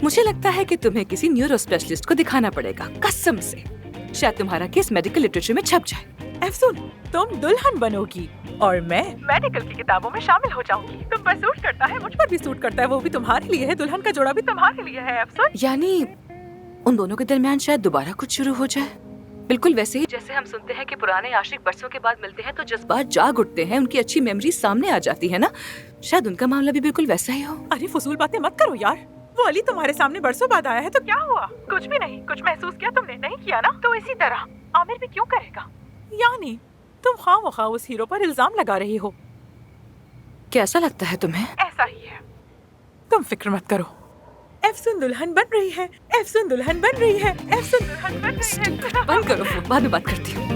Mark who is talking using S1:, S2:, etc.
S1: मुझे लगता है कि तुम्हें किसी न्यूरो स्पेशलिस्ट को दिखाना पड़ेगा, कसम से। शायद तुम्हारा केस मेडिकल लिटरेचर में छप जाए।
S2: एफसुन, तुम दुल्हन बनोगी और मैं मेडिकल की किताबों में शामिल हो जाऊंगी। तुम पर सूट करता है, मुझ पर भी सूट करता है, वो भी तुम्हारे लिए है। दुल्हन का जोड़ा भी तुम्हारे लिए है एफसुन।
S1: यानी उन दोनों के दरमियान शायद दोबारा कुछ शुरू हो जाए, बिल्कुल वैसे ही जैसे हम सुनते हैं कि पुराने आशिक बरसों के बाद मिलते हैं तो जज्बात जाग उठते हैं, उनकी अच्छी मेमोरी सामने आ जाती है ना। शायद उनका मामला भी बिल्कुल वैसा ही हो।
S2: अरे फजूल बातें मत करो यार। वो अली तुम्हारे सामने बरसों बाद आया है तो क्या हुआ? कुछ भी नहीं। कुछ महसूस किया तुमने? नहीं किया ना? तो इसी तरह आमिर भी क्यों करेगा? यानी तुम खामख्वाह उस हीरो पर इल्जाम लगा रही हो।
S1: कैसा लगता है तुम्हें?
S2: ऐसा ही है। तुम फिक्र मत करो। एफसुन दुल्हन बन रही है, एफसुन दुल्हन बन रही है, एफसुन दुल्हन बन रही है।
S1: बंद करो फोन, बाद में बात करती हूँ।